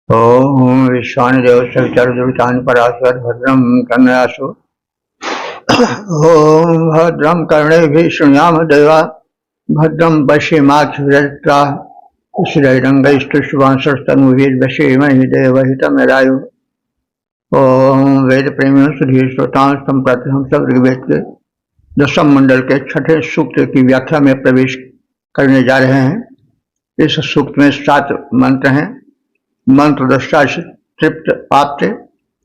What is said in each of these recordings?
ओम विश्वानिदेव सवितर्दुरितानि पराशर भद्रं कर्णयासु ओम भद्रं कर्णेभिः शृणुयाम देवा भद्रं पश्येमाक्षभिर्यजत्राः स्थिरैरङ्गैस्तुष्टुवांसस्तनूभिर्दशेमहि देवहितमेरायुः। ओम वेद प्रेमियों सुधीर श्रोताओं संप्रति हम सब ऋग्वेद के दशम मंडल के छठे सूक्त की व्याख्या में प्रवेश करने जा रहे हैं। इस सूक्त में 7 मंत्र हैं। मंत्र दृष्टा तृप्त आप्त,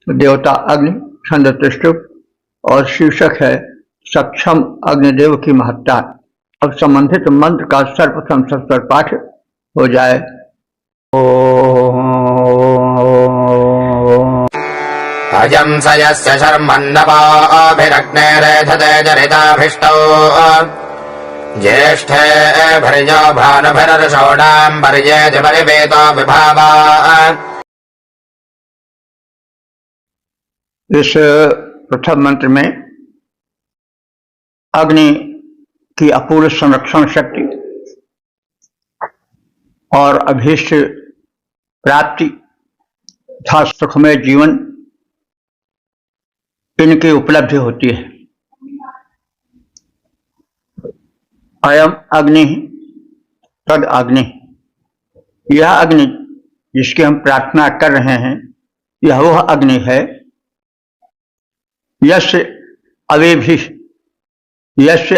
देवता अग्नि, छंद त्रिष्टुप और शीर्षक है सक्षम अग्निदेव की महत्ता। अब संबंधित मंत्र का सर्वप्रथम सत्वर पाठ हो जाए। अजं स यस्य शर्मन्नपाभिरग्नेरेधते जरिताभिष्टौ ज्येष्ठे भर्यो भानुभिरर्षोणाम् पर्येति परिवेतो विभावा। इस प्रथम मंत्र में अग्नि की अपूर्व संरक्षण शक्ति और अभीष्ट प्राप्ति तथा सुखमय जीवन इनकी उपलब्धि होती है। अयम अग्नि तद अग्नि, यह अग्नि जिसकी हम प्रार्थना कर रहे हैं यह वह अग्नि है यस्य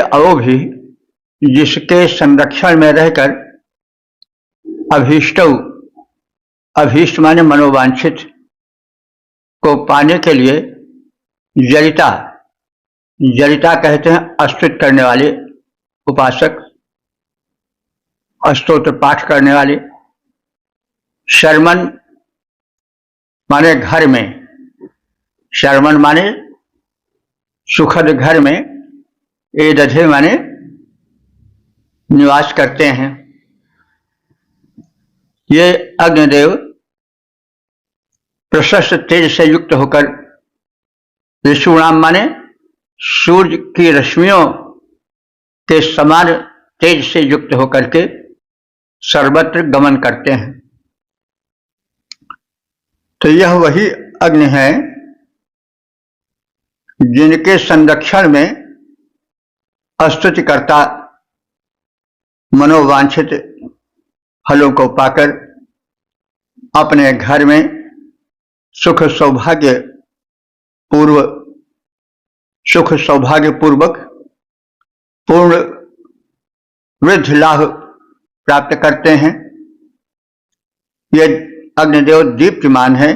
अवोभि, जिसके संरक्षण में रहकर अभीष्ट माने मनोवांछित को पाने के लिए जरिता कहते हैं स्तुति करने वाले उपासक, स्तोत्र पाठ करने वाले। शर्मन माने घर में, शर्मन माने सुखद घर में, ये दधे माने निवास करते हैं। ये अग्निदेव प्रशस्त तेज से युक्त होकर, ऋषुणाम माने सूर्य की रश्मियों के समान तेज से युक्त होकर के सर्वत्र गमन करते हैं। तो यह वही अग्नि है जिनके संरक्षण में स्तुतिकर्ता मनोवांछित फलों को पाकर अपने घर में सुख सौभाग्य पूर्वक पूर्ण वृद्धि लाभ प्राप्त करते हैं। ये अग्निदेव दीप्तिमान है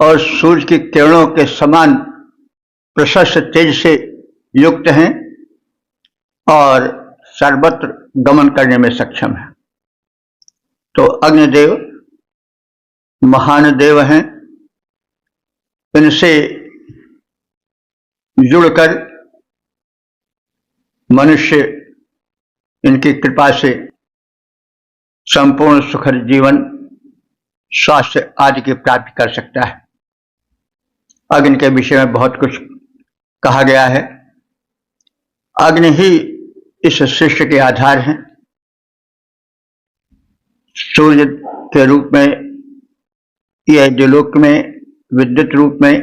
और सूर्य की किरणों के समान प्रशस्त तेज से युक्त हैं और सर्वत्र गमन करने में सक्षम है। तो अग्निदेव महान देव हैं। इनसे जुड़कर मनुष्य इनकी कृपा से संपूर्ण सुखद जीवन, स्वास्थ्य आदि की प्राप्ति कर सकता है। अग्नि के विषय में बहुत कुछ कहा गया है। अग्नि ही इस सृष्टि के आधार हैं। सूर्य के रूप में यह द्युलोक में, विद्युत रूप में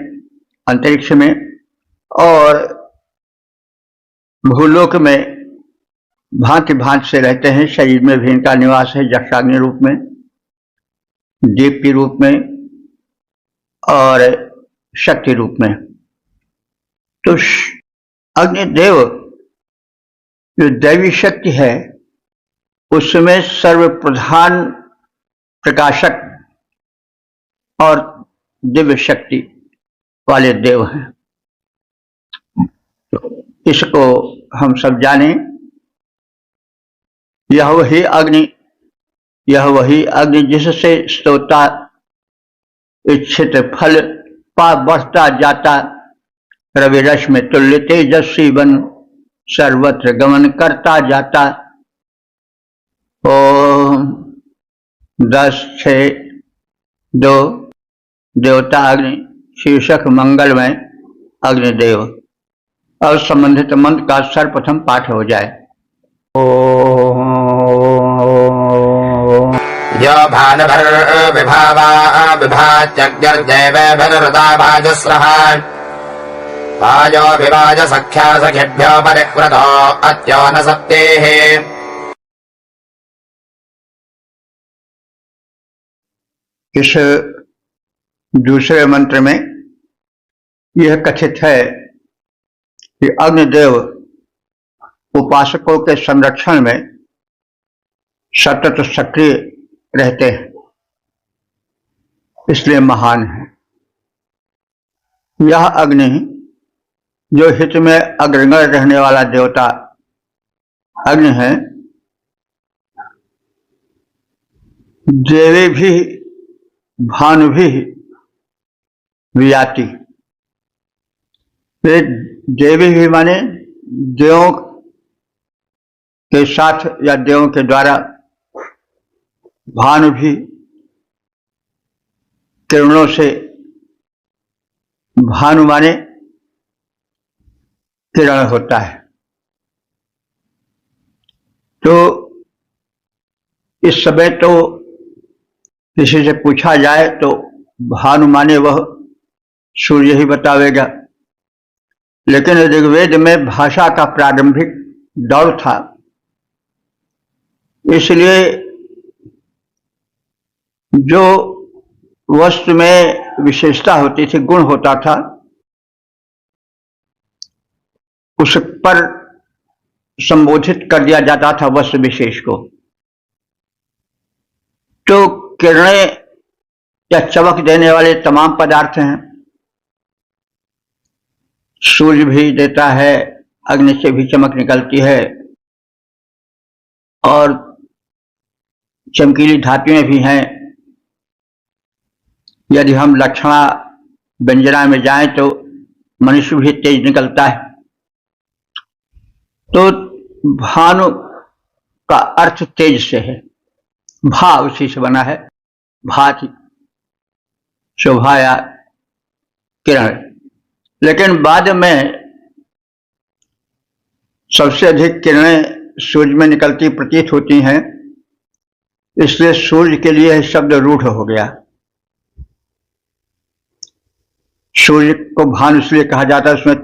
अंतरिक्ष में, और भूलोक में भांति भांति से रहते हैं। शरीर में भी इनका निवास है, जक्षाग्नि रूप में, दीप्ति रूप में और शक्ति रूप में। तो अग्निदेव जो दैवी शक्ति है उसमें सर्वप्रधान प्रकाशक और दिव्य शक्ति वाले देव हैं। तो इसको हम सब जाने। यह वही अग्नि जिससे स्तोता इच्छित फल पा बढ़ता जाता, रविरश्मि में तुल्य तेजस्वी बन सर्वत्र गमन करता जाता। ओम 10-6-2 देवता अग्नि, शीर्षक मंगलमय अग्निदेव। और संबंधित मंत्र का सर्वप्रथम पाठ हो जाए। ओम यो भानभर्विभावा विभात्यग्निर्जैवेभिर्हृता भाजस्रः वायो विवाज सख्या सखिभ्यो परिक्रतो अत्यो न सप्तेः। इस दूसरे मंत्र में यह कथित है कि अग्निदेव उपासकों के संरक्षण में सतत सक्रिय रहते हैं, इसलिए महान है। यह अग्नि जो हित में अग्रगण्य रहने वाला देवता अग्नि है, देवी भी भानु भी वियाति। देवी भी माने देवों के साथ या देवों के द्वारा, भानु भी किरणों से, भानु माने किरण होता है। तो इस समय तो किसी से पूछा जाए तो भानु माने वह सूर्य ही बतावेगा, लेकिन ऋग्वेद में भाषा का प्रारंभिक दौर था, इसलिए जो वस्तु में विशेषता होती थी, गुण होता था, उस पर संबोधित कर दिया जाता था वस्तु विशेष को। तो किरणें या चमक देने वाले तमाम पदार्थ हैं। सूर्य भी देता है, अग्नि से भी चमक निकलती है, और चमकीली धातुएं भी हैं। यदि हम लक्षणा व्यंजना में जाएं तो मनुष्य भी तेज निकलता है। तो भानु का अर्थ तेज से है, भा उसी से बना है, भाति शोभा या किरण। लेकिन बाद में सबसे अधिक किरणें सूर्य में निकलती प्रतीत होती हैं, इसलिए सूर्य के लिए यह शब्द रूढ़ हो गया। सूर्य को भानु इसलिए कहा जाता है, उसमें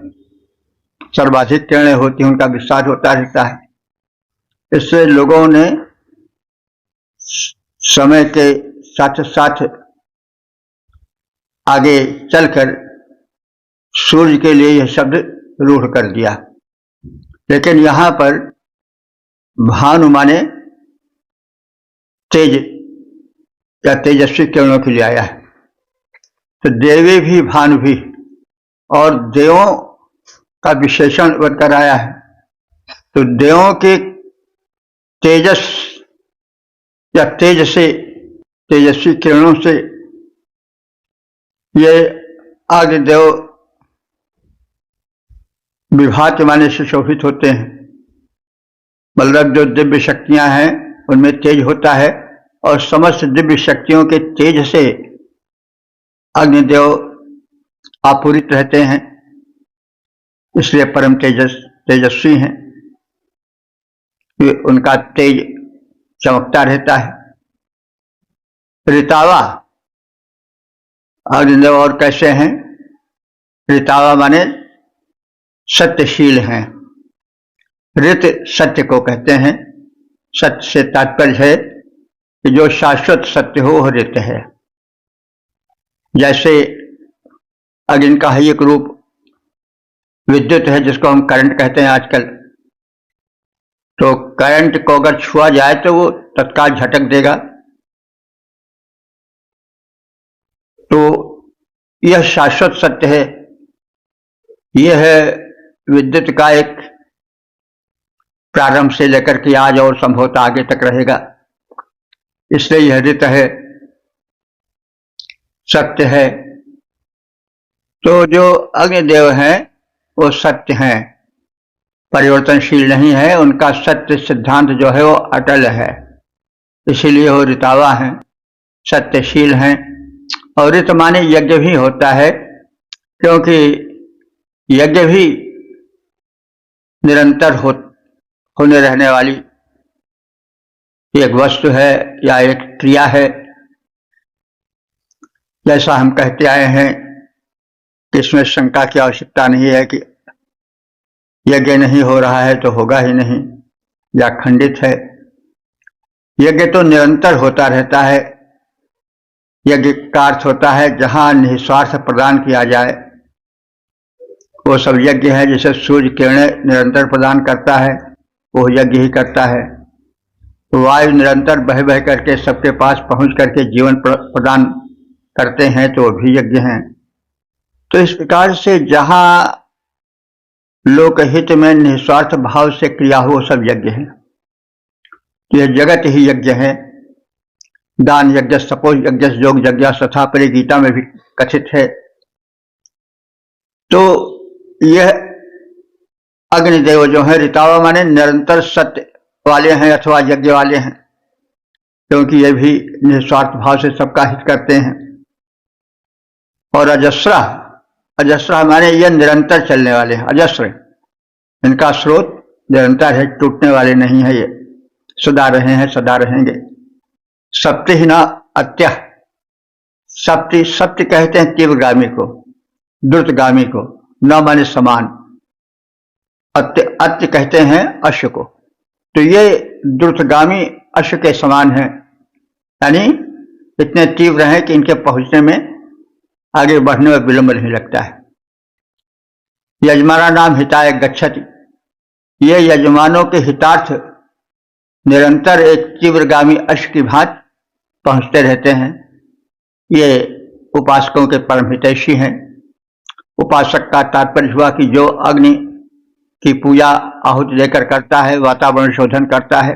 सर्वाधिक किरणें होती हैं, उनका विस्तार होता रहता है। इससे लोगों ने समय के साथ साथ आगे चलकर सूर्य के लिए यह शब्द रूढ़ कर दिया। लेकिन यहां पर भानु माने तेज या तेजस्वी किरणों के लिए आया है। तो देवी भी भानु भी, और देवों का विशेषण बनकर आया है। तो देवों के तेजस या तेज से, तेजस्वी किरणों से ये अग्निदेव विभात माने से शोभित होते हैं। मतलब जो दिव्य शक्तियां हैं उनमें तेज होता है, और समस्त दिव्य शक्तियों के तेज से अग्निदेव आपूरित रहते हैं, इसलिए परम तेजस्वी हैं। उनका तेज चमकता रहता है। ऋतावा अग्निदेव और कैसे हैं? ऋतावा माने सत्यशील हैं। ऋत सत्य को कहते हैं। सत्य से तात्पर्य है कि जो शाश्वत सत्य हो वह ऋत है। जैसे अग्नि का ही एक रूप विद्युत है, जिसको हम करंट कहते हैं आजकल। तो करंट को अगर छुआ जाए तो वो तत्काल झटक देगा। तो यह शाश्वत सत्य है। यह है विद्युत का एक प्रारंभ से लेकर के आज और संभवतः आगे तक रहेगा। इसलिए यह ऋत है, सत्य है। तो जो अग्निदेव हैं वो सत्य हैं, परिवर्तनशील नहीं है। उनका सत्य सिद्धांत जो है वो अटल है, इसीलिए वो ऋतावा हैं, सत्यशील हैं। और ऋत माने यज्ञ भी होता है, क्योंकि यज्ञ भी निरंतर होने रहने वाली एक वस्तु है या एक क्रिया है। जैसा हम कहते आए हैं कि इसमें शंका की आवश्यकता नहीं है कि यज्ञ नहीं हो रहा है तो होगा ही नहीं या खंडित है। यज्ञ तो निरंतर होता रहता है। यज्ञ का अर्थ होता है जहां निस्वार्थ प्रदान किया जाए, वो सब यज्ञ है। जैसे सूर्य किरणें निरंतर प्रदान करता है, वो यज्ञ ही करता है। वायु निरंतर बह बह करके सबके पास पहुंच करके जीवन प्रदान करते हैं, तो वो भी यज्ञ हैं। तो इस प्रकार से जहां लोकहित में निस्वार्थ भाव से क्रिया हो, सब यज्ञ है। यह जगत ही यज्ञ है। दान यज्ञ, सपोज यज्ञ, योग यज्ञ तथा परे गीता में भी कथित है। तो यह अग्निदेव जो है, ऋतावा माने निरंतर सत्य वाले हैं अथवा यज्ञ वाले हैं, क्योंकि ये भी निस्वार्थ भाव से सबका हित करते हैं। और अजस्रा, अजस्रा माने ये निरंतर चलने वाले हैं। अजस्र, इनका स्रोत निरंतर है, टूटने वाले नहीं है। ये सदा रहे हैं, सदा रहेंगे। सप्ति ही ना अत्य, सप्ति, सत्य कहते हैं तीव्रगामी को, द्रुतगामी को। न माने समान। अत्य, अत्य कहते हैं अश्व को। तो ये द्रुतगामी अश्व के समान है, यानी इतने तीव्र हैं कि इनके पहुंचने में, आगे बढ़ने में विलंब नहीं लगता है। यजमाना नाम हिताय गच्छति, ये यजमानों के हितार्थ निरंतर एक तीव्रगामी अश्व की भांति पहुंचते रहते हैं। ये उपासकों के परम हितैषी हैं। उपासक का तात्पर्य हुआ कि जो अग्नि की पूजा आहुति देकर करता है, वातावरण शोधन करता है,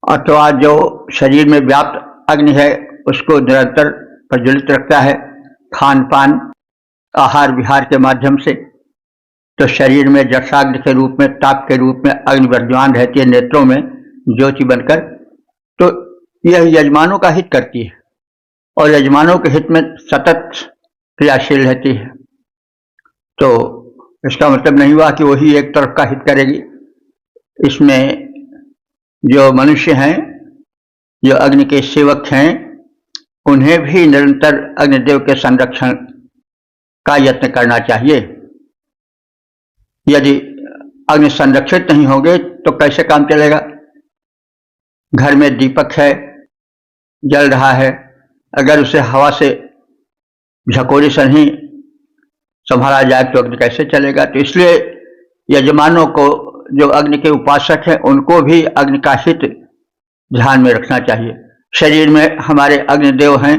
अथवा जो शरीर में व्याप्त अग्नि है उसको निरंतर प्रज्वलित रखता है खान पान आहार विहार के माध्यम से, तो शरीर में जठराग्नि के रूप में, ताप के रूप में अग्नि वर्धमान रहती है, नेत्रों में ज्योति बनकर। तो यह यजमानों का हित करती है और यजमानों के हित में सतत क्रियाशील रहती है। तो इसका मतलब नहीं हुआ कि वही एक तरफ का हित करेगी। इसमें जो मनुष्य हैं, जो अग्नि के सेवक हैं, उन्हें भी निरंतर अग्निदेव के संरक्षण का यत्न करना चाहिए। यदि अग्नि संरक्षित नहीं होंगे तो कैसे काम चलेगा। घर में दीपक है, जल रहा है, अगर उसे हवा से झकोरे से नहीं संभाला जाए तो अग्नि कैसे चलेगा। तो इसलिए यजमानों को, जो अग्नि के उपासक हैं, उनको भी अग्नि का हित ध्यान में रखना चाहिए। शरीर में हमारे अग्निदेव हैं,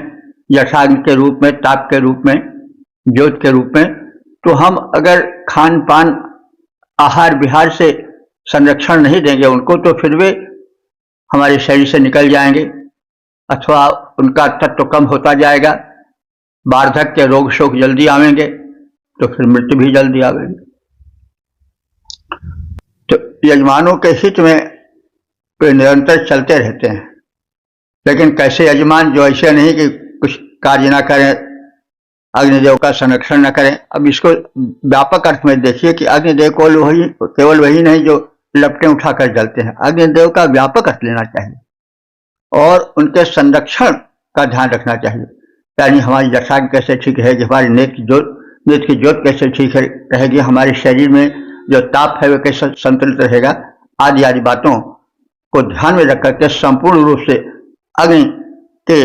जठाग्नि के रूप में, ताप के रूप में, ज्योत के रूप में। तो हम अगर खान पान आहार विहार से संरक्षण नहीं देंगे उनको, तो फिर वे हमारे शरीर से निकल जाएंगे अथवा उनका तत्व कम होता जाएगा। वार्धक्य, रोग शोक जल्दी आवेंगे, तो फिर मृत्यु भी जल्दी आवेगी। तो यजमानों के हित में वे निरंतर चलते रहते हैं। लेकिन कैसे यजमान जो ऐसे नहीं कि कुछ कार्य ना करें, अग्निदेव का संरक्षण न करें। अब इसको व्यापक अर्थ में देखिए कि अग्निदेव को केवल वही नहीं जो लपटें उठाकर जलते हैं। अग्निदेव का व्यापक अर्थ लेना चाहिए और उनके संरक्षण का ध्यान रखना चाहिए। यानी हमारी जठराग्नि कैसे ठीक रहेगी, हमारी नेत्र की ज्योत कैसे ठीक रहेगी, हमारे शरीर में जो ताप है वह कैसे संतुलित रहेगा, आदि आदि बातों को ध्यान में रख करके संपूर्ण रूप से अग्नि के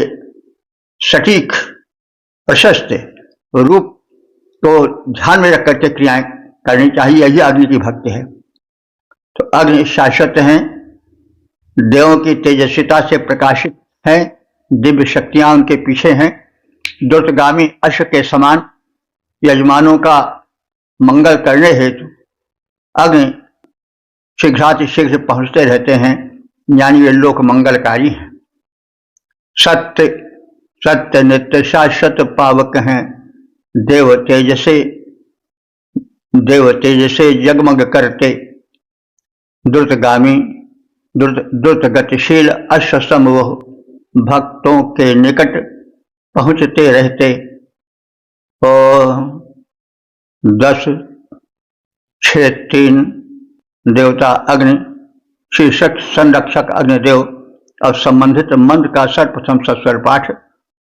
सटीक प्रशस्त रूप को ध्यान में रख करके क्रियाएं करनी चाहिए। यही अग्नि की भक्ति है। तो अग्नि शाश्वत हैं, देवों की तेजस्विता से प्रकाशित हैं, दिव्य शक्तियां उनके पीछे हैं। द्रुतगामी अश्व के समान यजमानों का मंगल करने हेतु अग्नि शीघ्रातिशीघ्र पहुंचते रहते हैं, यानी वे लोक मंगलकारी हैं। सत्य सत्य नित्य शाश्वत पावक हैं, देव तेजसे जगमग करते, द्रुतगामी द्रुत गतिशील अश्व समूह भक्तों के निकट पहुंचते रहते। और 10, 6, 3 देवता अग्नि शीर्षक संरक्षक अग्निदेव और संबंधित मंत्र का सर्वप्रथम सस्वर पाठ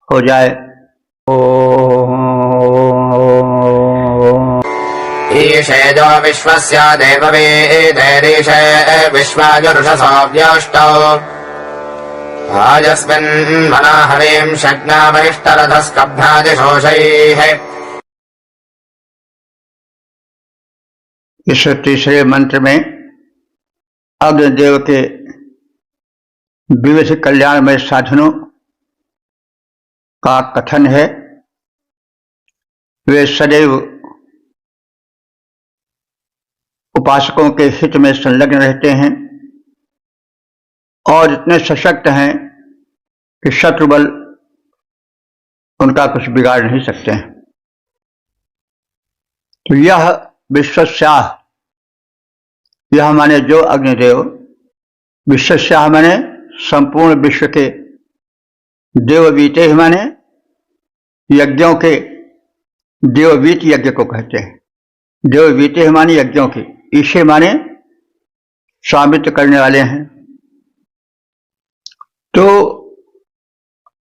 हो जाए। ईशेजो विश्वस्य देववेदैरीशे विश्वाजुरुषसोऽव्योष्टौ आजस्मिन् हवीं शग्नावरिष्ठरथस्कभ्रादिशोषैः। इस तीसरे मंत्र में अग्निदेव के विविध कल्याणमय साधनों का कथन है। वे सदैव उपासकों के हित में संलग्न रहते हैं और इतने सशक्त हैं कि शत्रु बल उनका कुछ बिगाड़ नहीं सकते हैं। तो यह विश्वस्याह, यह माने जो अग्निदेव, विश्वस्याह माने संपूर्ण विश्व के, देववीते माने यज्ञों के, देववीत यज्ञ को कहते हैं। देववीते माने यज्ञों की, ईशे माने स्वामित्व करने वाले हैं। तो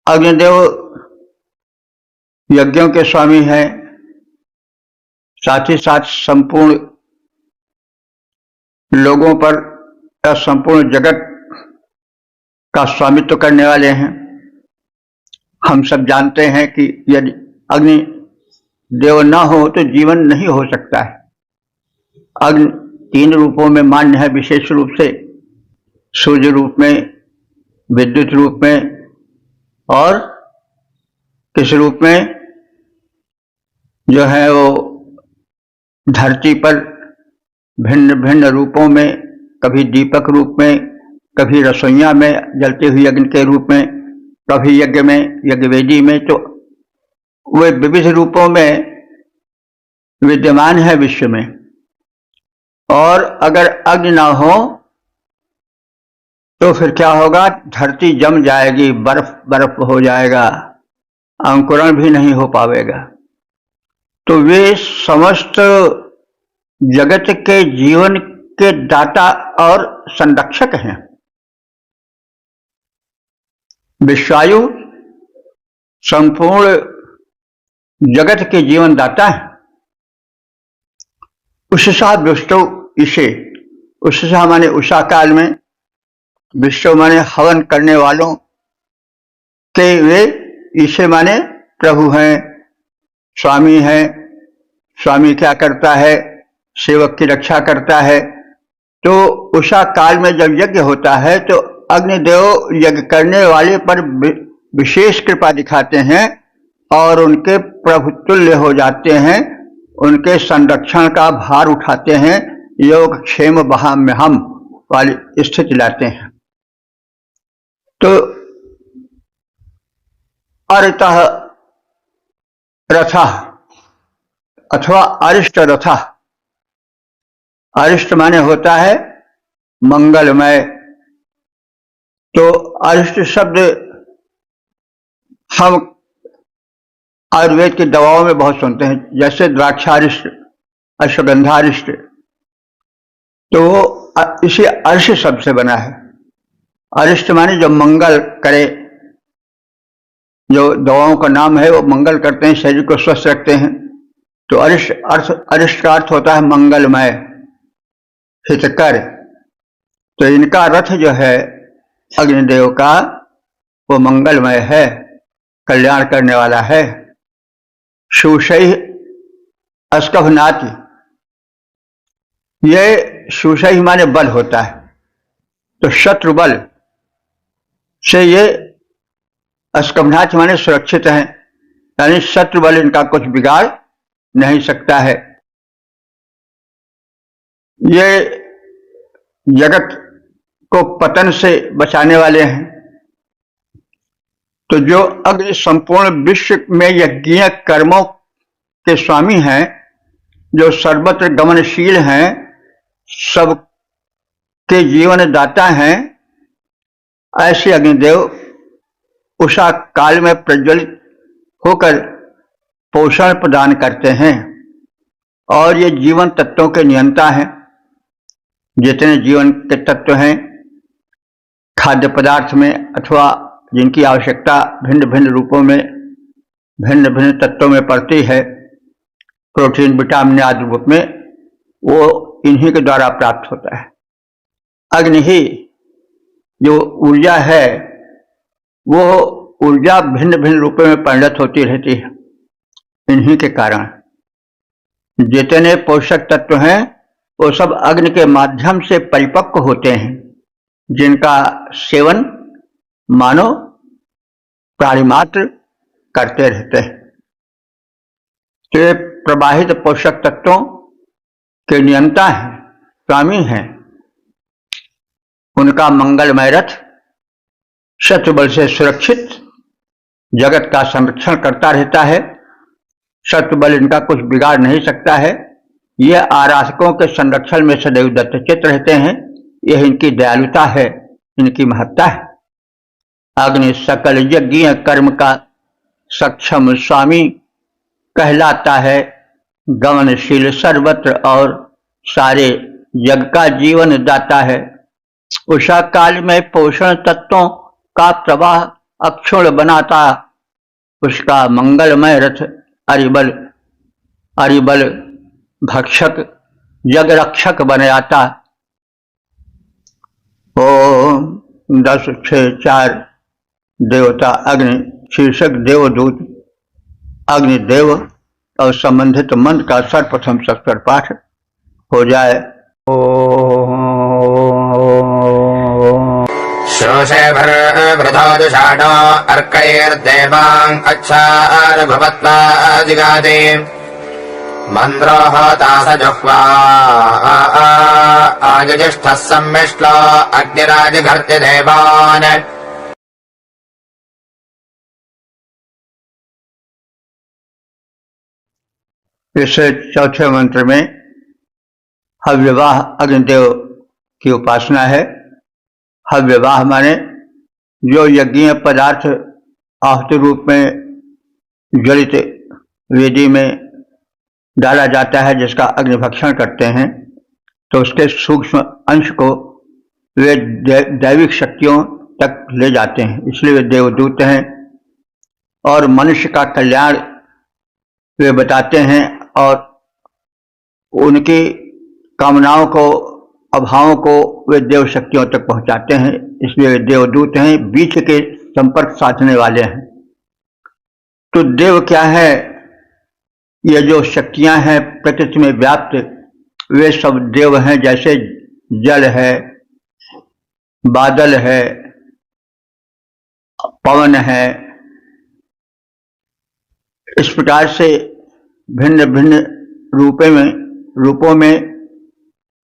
अग्निदेव यज्ञों के स्वामी हैं, साथ ही साथ संपूर्ण लोगों पर या संपूर्ण जगत का स्वामित्व करने वाले हैं। हम सब जानते हैं कि यदि अग्नि देव न हो तो जीवन नहीं हो सकता है। अग्नि 3 रूपों में मान्य है, विशेष रूप से सूर्य रूप में, विद्युत रूप में और किस रूप में, जो है वो धरती पर भिन्न भिन्न रूपों में, कभी दीपक रूप में, कभी रसोइया में जलते हुए अग्नि के रूप में, कभी यज्ञ में, यज्ञवेदी में। तो वे विविध रूपों में विद्यमान है विश्व में। और अगर अग्नि ना हो तो फिर क्या होगा? धरती जम जाएगी, बर्फ बर्फ हो जाएगा, अंकुरण भी नहीं हो पाएगा। तो वे समस्त जगत के जीवन के दाता और संरक्षक हैं। विश्वायु संपूर्ण जगत के जीवन दाता है। उषसा विष्टो ईशे, उषसा माने उषा काल में, विश्व माने हवन करने वालों के वे, ईशे माने प्रभु हैं, स्वामी हैं। स्वामी क्या करता है? सेवक की रक्षा करता है। तो उषा काल में जब यज्ञ होता है तो अग्निदेव यज्ञ करने वाले पर विशेष कृपा दिखाते हैं और उनके प्रभुतुल्य हो जाते हैं, उनके संरक्षण का भार उठाते हैं, योग क्षेम बहाम्यहम् वाली स्थिति लाते हैं। तो अरितः रथः अथवा अरिष्ट रथः, अरिष्ट माने होता है मंगलमय। तो अरिष्ट शब्द हम आयुर्वेद की दवाओं में बहुत सुनते हैं, जैसे द्राक्षारिष्ट, अश्वगंधारिष्ट। तो वो इसी अर्श शब्द से बना है। अरिष्ट माने जो मंगल करे, जो दवाओं का नाम है वो मंगल करते हैं, शरीर को स्वस्थ रखते हैं। तो अरिष्ट का अर्थ होता है मंगलमय, हितकर। तो इनका रथ जो है अग्निदेव का, वो मंगलमय है, कल्याण करने वाला है। शूषैः अस्कभनाति, ये शूषैः माने बल होता है। तो शत्रु बल से ये अस्कभनाति माने सुरक्षित हैं, यानी शत्रु बल इनका कुछ बिगाड़ नहीं सकता है। ये जगत को पतन से बचाने वाले हैं। तो जो अग्नि संपूर्ण विश्व में यज्ञीय कर्मों के स्वामी हैं, जो सर्वत्र गमनशील हैं, सबके जीवन दाता हैं, ऐसे अग्निदेव उषा काल में प्रज्वलित होकर पोषण प्रदान करते हैं। और ये जीवन तत्वों के नियंता हैं। जितने जीवन के तत्व हैं खाद्य पदार्थ में अथवा जिनकी आवश्यकता भिन्न भिन्न रूपों में भिन्न भिन्न तत्वों में पड़ती है, प्रोटीन विटामिन आदि रूप में, वो इन्हीं के द्वारा प्राप्त होता है। अग्नि ही जो ऊर्जा है वो ऊर्जा भिन्न भिन्न रूपों में परिणत होती रहती है। इन्हीं के कारण जितने पोषक तत्व हैं वो सब अग्नि के माध्यम से परिपक्व होते हैं, जिनका सेवन मानव प्राणिमात्र करते रहते हैं। तो ये प्रवाहित पोषक तत्वों के नियंता हैं, स्वामी हैं। उनका मंगलमय रथ शत्रुबल से सुरक्षित जगत का संरक्षण करता रहता है। शत्रुबल इनका कुछ बिगाड़ नहीं सकता है। ये आराधकों के संरक्षण में सदैव दत्तचित्त रहते हैं। यह इनकी दयालुता है, इनकी महत्ता है। अग्नि सकल यज्ञ कर्म का सक्षम स्वामी कहलाता है। गमनशील सर्वत्र और सारे जग का जीवन दाता है। उषा काल में पोषण तत्वों का प्रवाह अक्षुण बनाता, उसका मंगलमय रथ अरिबल अरिबल भक्षक जग रक्षक बन जाता। ओम 10, 6, 4 देवता अग्नि शीर्षक देवदूत अग्निदेव और संबंधित मंत्र का सर्वप्रथम सत्तर पाठ हो जाए। श्रोषे भृथोदुषाणो अर्कैर्देवां अच्छार भवत्वादिगादे मन्द्रो होता स जुह्वा आजज्येष्ठः सम्मिश्लो अग्निराजघर्त्य देवान्। इस चौथे मंत्र में हव्यवाह अग्निदेव की उपासना है। हव्यवाह माने जो यज्ञीय पदार्थ आहुति रूप में ज्वलित वेदी में डाला जाता है, जिसका अग्निभक्षण करते हैं, तो उसके सूक्ष्म अंश को वे दैविक शक्तियों तक ले जाते हैं, इसलिए वे देवदूत हैं। और मनुष्य का कल्याण वे बताते हैं और उनकी कामनाओं को, अभावों को वे देव शक्तियों तक पहुंचाते हैं, इसलिए वे देवदूत हैं, बीच के संपर्क साधने वाले हैं। तो देव क्या है? ये जो शक्तियां हैं प्रकृति में व्याप्त, वे सब देव हैं। जैसे जल है, बादल है, पवन है, इस प्रकार से भिन्न भिन्न रूपों में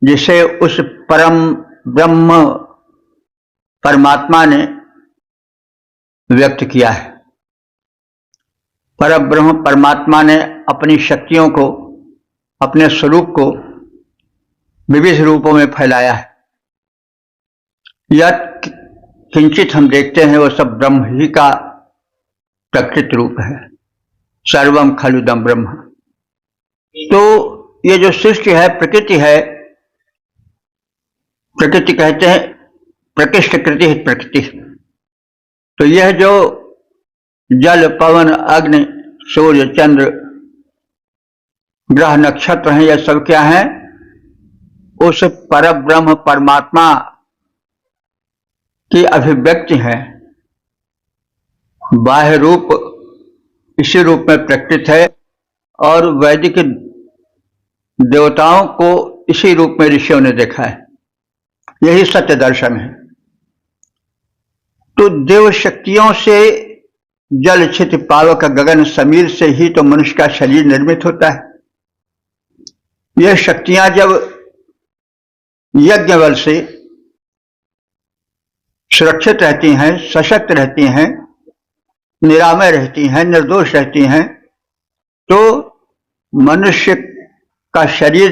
जिसे उस परम ब्रह्म परमात्मा ने व्यक्त किया है। परम ब्रह्म परमात्मा ने अपनी शक्तियों को, अपने स्वरूप को विविध रूपों में फैलाया है। यह किंचित हम देखते हैं वो सब ब्रह्म ही का प्रकृत रूप है। सर्वम खलुदम ब्रह्म। तो ये जो सृष्टि है, प्रकृति है, प्रकृति कहते हैं प्रकृष्ट कृति है प्रकृति। तो यह जो जल, पवन, अग्नि, सूर्य, चंद्र, ग्रह, नक्षत्र हैं, यह सब क्या है? उस परब्रह्म परमात्मा की अभिव्यक्ति है। बाह्य रूप इसी रूप में प्रकट है और वैदिक देवताओं को इसी रूप में ऋषियों ने देखा है। यही सत्य दर्शन है। तो देव शक्तियों से, जल, क्षिति, पावक, गगन, समीर से ही तो मनुष्य का शरीर निर्मित होता है। यह शक्तियां जब यज्ञ बल से सुरक्षित रहती हैं, सशक्त रहती हैं, निरामय रहती हैं, निर्दोष रहती हैं, तो मनुष्य का शरीर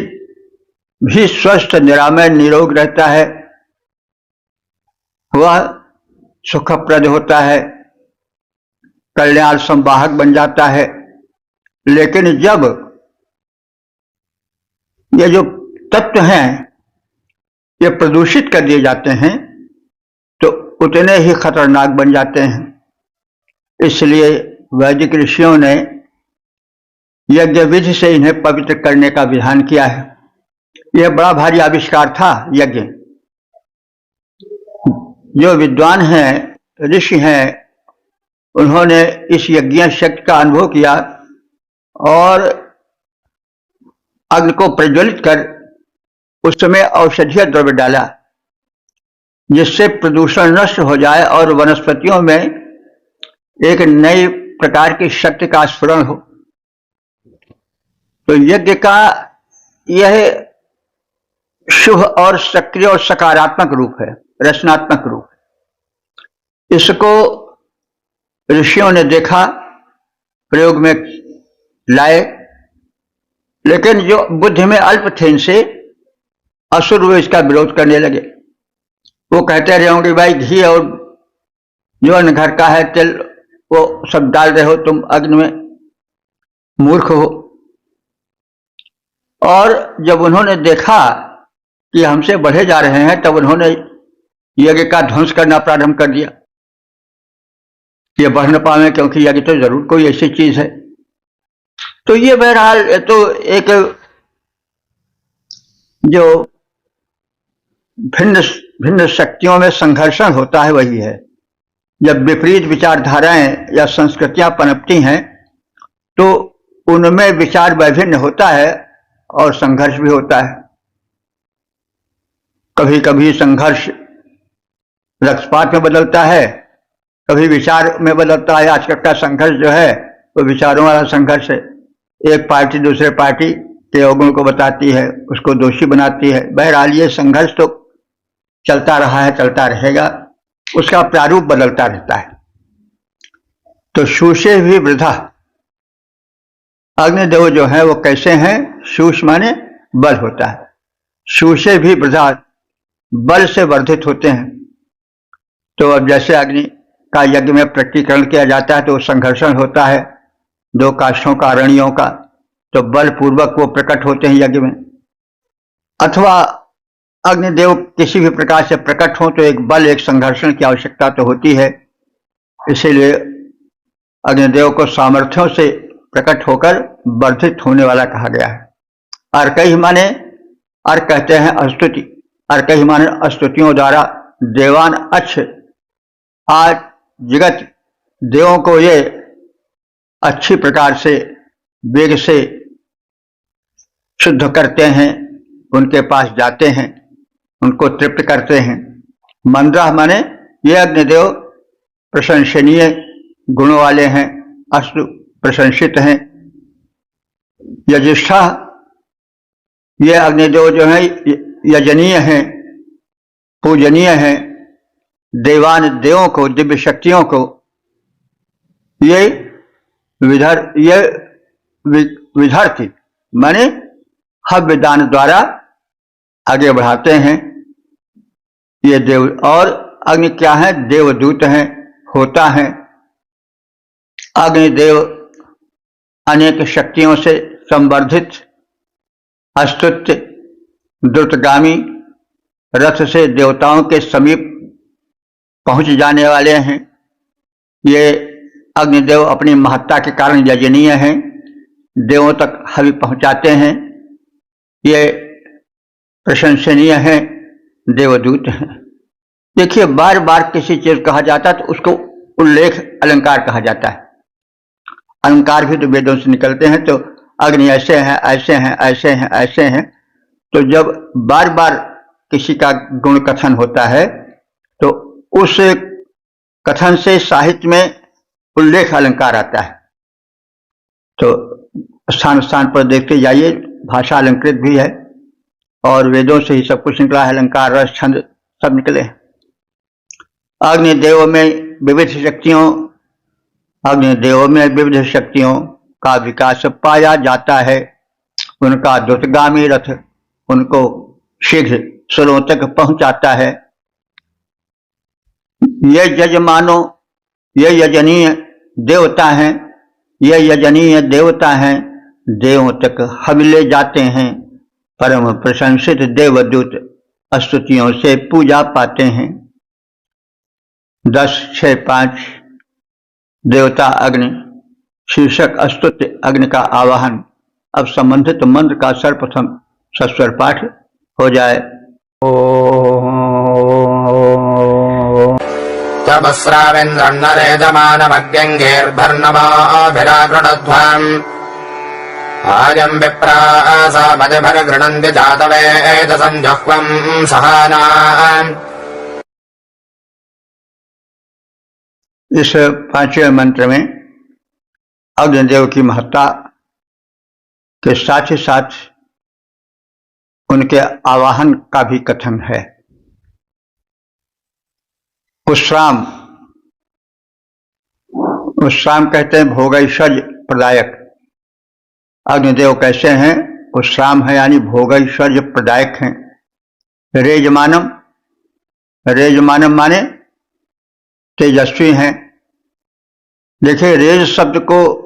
भी स्वस्थ, निरामय, निरोग रहता है। वह सुखप्रद होता है, कल्याण संवाहक बन जाता है। लेकिन जब ये जो तत्व हैं ये प्रदूषित कर दिए जाते हैं, तो उतने ही खतरनाक बन जाते हैं। इसलिए वैदिक ऋषियों ने यज्ञ विधि से इन्हें पवित्र करने का विधान किया है। यह बड़ा भारी आविष्कार था यज्ञ। जो विद्वान हैं, ऋषि हैं, उन्होंने इस यज्ञ शक्ति का अनुभव किया और अग्नि को प्रज्वलित कर उसमें औषधीय द्रव्य डाला, जिससे प्रदूषण नष्ट हो जाए और वनस्पतियों में एक नई प्रकार की शक्ति का स्फुरण हो। तो यज्ञ का यह शुभ और सक्रिय और सकारात्मक रूप है, रचनात्मक रूप है। इसको ऋषियों ने देखा, प्रयोग में लाए, लेकिन जो बुद्धि में अल्प थे इनसे, असुर वो इसका विरोध करने लगे। वो कहते रहे होंगे भाई घी और जो अन्न घर का है तेल वो सब डाल रहे हो तुम अग्नि में, मूर्ख हो। और जब उन्होंने देखा कि हमसे बढ़े जा रहे हैं, तब उन्होंने यज्ञ का ध्वंस करना प्रारंभ कर दिया। ये बढ़ न पावे, क्योंकि यज्ञ तो जरूर कोई ऐसी चीज है। तो ये बहरहाल तो एक जो भिन्न भिन्न शक्तियों में संघर्षण होता है वही है। जब विपरीत विचारधाराएं या संस्कृतियां पनपती हैं तो उनमें विचार वैभिन्न होता है और संघर्ष भी होता है। कभी कभी संघर्ष रक्तपात में बदलता है, कभी विचार में बदलता है। आजकल का संघर्ष जो है वो विचारों वाला संघर्ष है। एक पार्टी दूसरे पार्टी के अवगुण को बताती है, उसको दोषी बनाती है। बहरहाल ये संघर्ष तो चलता रहा है, चलता रहेगा, उसका प्रारूप बदलता रहता है। तो शूषे भी वृथा, अग्निदेव जो है वो कैसे हैं? शूष माने बल होता है, शूषे भी वृथा, बल से वर्धित होते हैं। तो अब जैसे अग्नि का यज्ञ में प्रकटीकरण किया जाता है तो संघर्षण होता है दो काष्ठों का, अरणियों का, तो बल पूर्वक वो प्रकट होते हैं यज्ञ में। अथवा अग्निदेव किसी भी प्रकार से प्रकट हो तो एक बल, एक संघर्षण की आवश्यकता तो होती है। इसीलिए अग्निदेव को सामर्थ्यों से प्रकट होकर वर्धित होने वाला कहा गया है। अर्कहि माने, अर्क कहते हैं स्तुति, अर्कहि माने स्तुतियों द्वारा देवान अच्छ, आज जगत देवों को ये अच्छी प्रकार से वेग से शुद्ध करते हैं, उनके पास जाते हैं, उनको तृप्त करते हैं। मंद्रह माने ये अग्निदेव प्रशंसनीय गुणों वाले हैं, अस्तु प्रशंसित हैं। यजिष्ठा, ये अग्निदेव जो है यजनीय हैं, पूजनीय हैं। देवान, देवों को, दिव्य शक्तियों को ये विधर्ती माने हव्य दान द्वारा आगे बढ़ाते हैं ये देव। और अग्नि क्या है? देवदूत हैं, होता है। अग्निदेव अनेक शक्तियों से संवर्धित, अस्तुत्य, द्रुतगामी, रथ से देवताओं के समीप पहुंच जाने वाले हैं। ये अग्निदेव अपनी महत्ता के कारण यजनीय हैं, देवों तक हवि पहुंचाते हैं। ये प्रशंसनीय हैं, देवदूत हैं। देखिए, बार बार किसी चीज कहा जाता है तो उसको उल्लेख अलंकार कहा जाता है। अलंकार भी तो वेदों से निकलते हैं। तो अग्नि ऐसे हैं, ऐसे हैं, ऐसे हैं, ऐसे हैं। तो जब बार बार किसी का गुण कथन होता है तो उस कथन से साहित्य में उल्लेख अलंकार आता है। तो स्थान स्थान पर देखते जाइए, भाषा अलंकृत भी है और वेदों से ही सब कुछ निकला है। अलंकार, रस, छंद सब निकले हैं। अग्निदेव में विविध शक्तियों, अग्निदेव में विविध शक्तियों का विकास पाया जाता है। उनका द्रुतगामी रथ उनको शीघ्र सुरों तक पहुंचाता है। ये यजमानो, ये यजनीय देवता हैं, ये यजनीय देवता हैं, देवों तक हवि ले जाते हैं। परम प्रशंसित देवदूत स्तुतियों से पूजा पाते हैं। 10-6-5 देवता अग्नि शीर्षक स्तुति अग्नि का आवाहन। अब संबंधित मंत्र का सर्वप्रथम सस्वर पाठ हो जाए। तपस्रावेन्द्रन्नरेजमानमग्यङ्गेर्भर्णमाभिरागृणध्वम् आजम् विप्रासामतिभर्गृणन्ति जातवेदसञ्जुह्वम् सहाना। इस पांचवें मंत्र में अग्निदेव की महत्ता के साथ ही साथ उनके आवाहन का भी कथन है। उत्श्राम कहते हैं भोगैश्वर्य प्रदायक। अग्निदेव कैसे हैं? उत्श्राम है यानी भोगैश्वर्य प्रदायक हैं। रेजमानम माने तेजस्वी हैं। देखिए, रेज शब्द को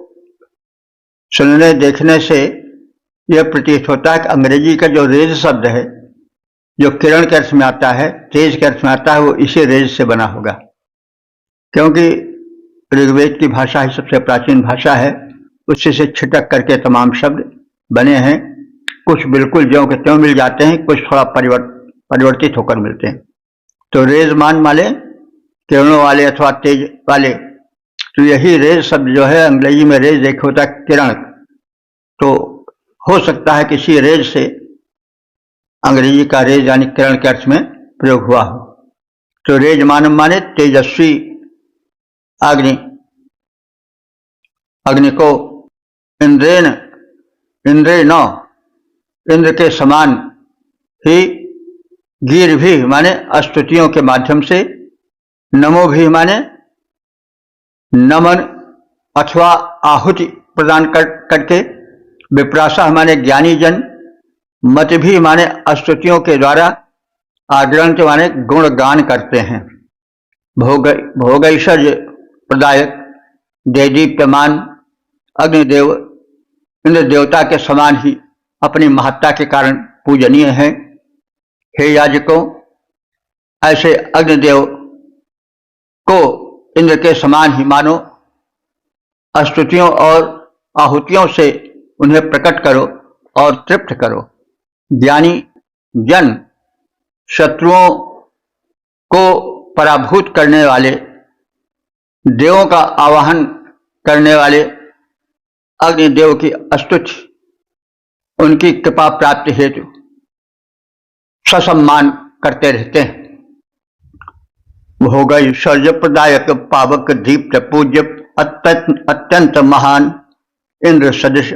सुनने देखने से यह प्रतीत होता है कि अंग्रेजी का जो रेज शब्द है, जो किरण के अर्थ में आता है, तेज के अर्थ में आता है, वो इसी रेज से बना होगा। क्योंकि ऋग्वेद की भाषा ही सबसे प्राचीन भाषा है, उसी से छिटक करके तमाम शब्द बने हैं। कुछ बिल्कुल ज्यों के त्यों मिल जाते हैं, कुछ थोड़ा परिवर्तित होकर मिलते हैं। तो रेजमान वाले किरणों वाले अथवा तेज वाले, तो यही रेज शब्द जो है अंग्रेजी में रेज एक होता है किरण, तो हो सकता है किसी रेज से अंग्रेजी का रेज यानी किरण के अर्थ में प्रयोग हुआ हो। तो रेज मानव माने तेजस्वी अग्नि। अग्नि को इंद्र के समान ही गिर भी माने स्तुतियों के माध्यम से, नमो भी माने नमन अथवा आहुति प्रदान करके, विप्रासा माने ज्ञानी जन, मत भी माने स्तुतियों के द्वारा, आग्रंथ माने गुणगान करते हैं। भोगैश्वर्य प्रदायक देदीप्यमान अग्निदेव इंद्र देवता के समान ही अपनी महत्ता के कारण पूजनीय है। हे याजकों, ऐसे अग्निदेव को इंद्र के समान ही मानो, स्तुतियों और आहुतियों से उन्हें प्रकट करो और तृप्त करो। ज्ञानी जन, शत्रुओं को पराभूत करने वाले, देवों का आवाहन करने वाले अग्निदेव की स्तुति, उनकी कृपा प्राप्ति हेतु ससम्मान करते रहते हैं। भोगैश्वर्य प्रदायक पावक दीप्त पूज्य अत्यंत महान इंद्र सदृश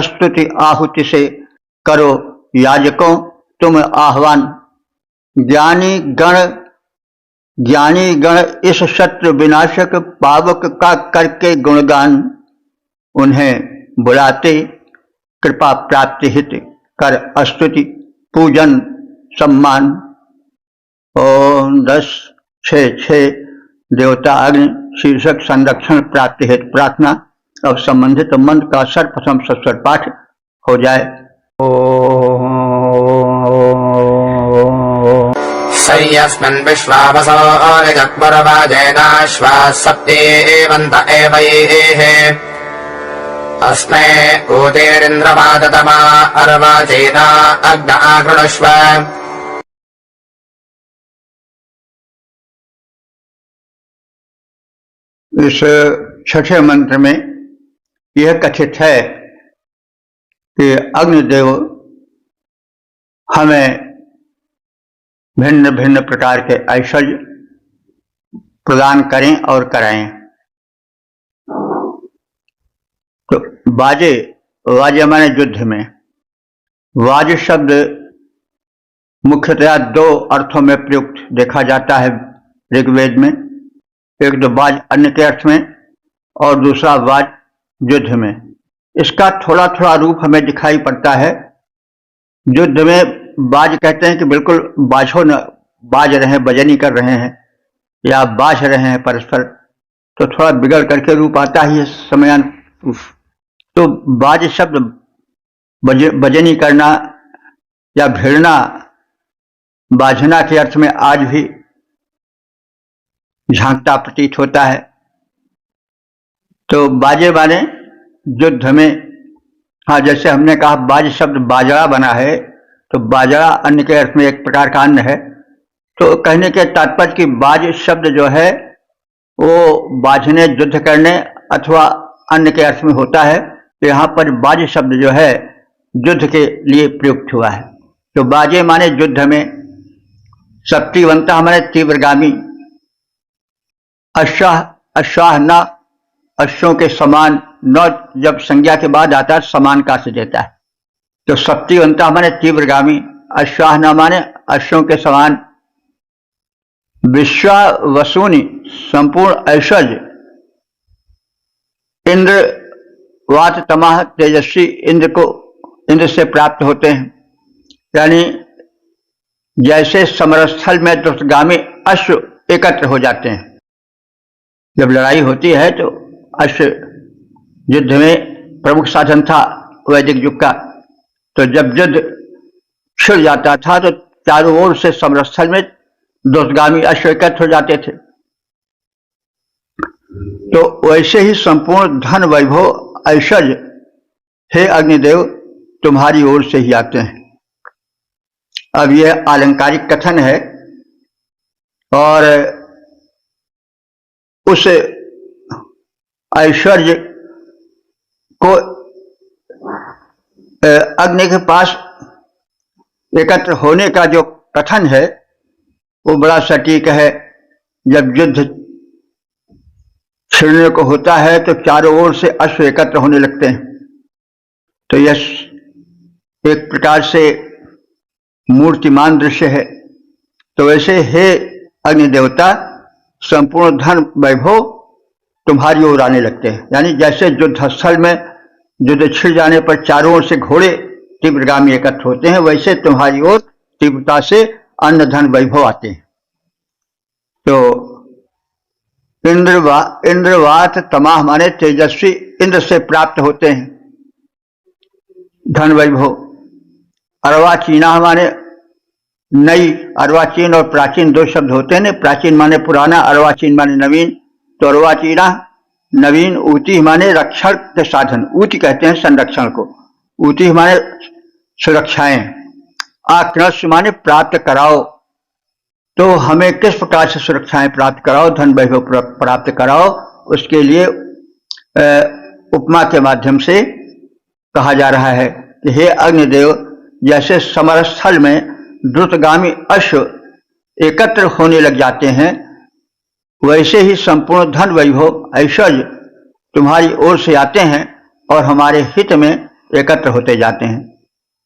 स्तुति आहुति से करो याजकों तुम आह्वान। ज्ञानी गण इस शत्रु विनाशक पावक का करके गुणगान, उन्हें बुलाते कृपा प्राप्ति हित कर स्तुति पूजन सम्मान। ओम 10-6-6 देवता अग्नि शीर्षक संरक्षण प्राप्ति हेतु प्रार्थना। अब संबंधित मंत्र का सर्वप्रथम सस्वर पाठ हो जाए। सय्यस्मिन् विश्वावसो निजक्पुरवाजेनाश्वासप्तेवन्त एवैः अस्मे ऊतेरिन्द्रवादतमा अर्वाचेना अग्न आकृणुष्व। इस छठे मंत्र में यह कथित है कि अग्निदेव हमें भिन्न भिन्न प्रकार के ऐश्वर्य प्रदान करें और कराएं। तो वाजे माने युद्ध में। वाज शब्द मुख्यतया दो अर्थों में प्रयुक्त देखा जाता है ऋग्वेद में। एक तो वाज अन्न के अर्थ में और दूसरा वाज युद्ध में। इसका थोड़ा थोड़ा रूप हमें दिखाई पड़ता है। युद्ध में बाज कहते हैं कि बिल्कुल बाजो न बाज रहे हैं, बजनी कर रहे हैं या बाज रहे हैं परस्पर, तो थोड़ा बिगड़ करके रूप आता ही है समयान। तो बाज शब्द बजनी करना या भिड़ना, बाजना के अर्थ में आज भी झांकता प्रतीत होता है। तो बाजे माने युद्ध में, हाँ, जैसे हमने कहा बाज शब्द बाजरा बना है, तो बाजरा अन्न के अर्थ में एक प्रकार का अन्न है। तो कहने के तात्पर्य कि बाज शब्द जो है वो बाजने, युद्ध करने अथवा अन्न के अर्थ में होता है। तो यहाँ पर बाज शब्द जो है युद्ध के लिए प्रयुक्त हुआ है। तो बाजे माने युद्ध में, शक्तिवंता माने तीव्रगामी, अश्वाह न अश्वों के समान, न जब संज्ञा के बाद आता है समान का से देता है। तो शक्तिवंता माने तीव्रगामी, अश्वाह न माने अश्वों के समान, विश्वावसुनि संपूर्ण ऐश्वर्य, इंद्र वात तमाह तेजस्वी इंद्र से प्राप्त होते हैं। यानी जैसे समरस्थल में द्रुतगामी अश्व एकत्र हो जाते हैं। जब लड़ाई होती है तो अश्व युद्ध में प्रमुख साधन था वैदिक युग का। तो जब युद्ध छिड़ जाता था तो चारों ओर से समरस्थल में द्रुतगामी अश्व एकत्र हो जाते थे। तो वैसे ही संपूर्ण धन वैभव ऐश्वर्य हे अग्निदेव तुम्हारी ओर से ही आते हैं। अब यह आलंकारिक कथन है और उस ऐश्वर्य को अग्नि के पास एकत्र होने का जो कथन है वो बड़ा सटीक है। जब युद्ध छिड़ने को होता है तो चारों ओर से अश्व एकत्र होने लगते हैं। तो यह एक प्रकार से मूर्तिमान दृश्य है। तो वैसे हे अग्नि देवता संपूर्ण धन वैभव तुम्हारी ओर आने लगते हैं। यानी जैसे युद्ध स्थल में युद्ध छिड़ जाने पर चारों ओर से घोड़े तीव्रगामी एकत्र होते हैं, वैसे तुम्हारी ओर तीव्रता से अन्न धन वैभव आते हैं। तो इंद्रवात तमाह माने तेजस्वी इंद्र से प्राप्त होते हैं धन वैभव। अर्वाचीना माने नई, अर्वाचीन और प्राचीन दो शब्द होते हैं। प्राचीन माने पुराना, अर्वाचीन माने नवीन। तो अर्वाचीना नवीन, ऊति माने रक्षण के साधन, ऊति कहते हैं संरक्षण को, ऊति माने सुरक्षाएं। आकृष्ट माने प्राप्त कराओ। तो हमें किस प्रकार से सुरक्षाएं प्राप्त कराओ, धन वैभव प्राप्त कराओ, उसके लिए उपमा के माध्यम से कहा जा रहा है कि हे अग्निदेव जैसे समरस्थल में द्रुतगामी अश्व एकत्र होने लग जाते हैं, वैसे ही संपूर्ण धन वैभव ऐश्वर्य तुम्हारी ओर से आते हैं और हमारे हित में एकत्र होते जाते हैं।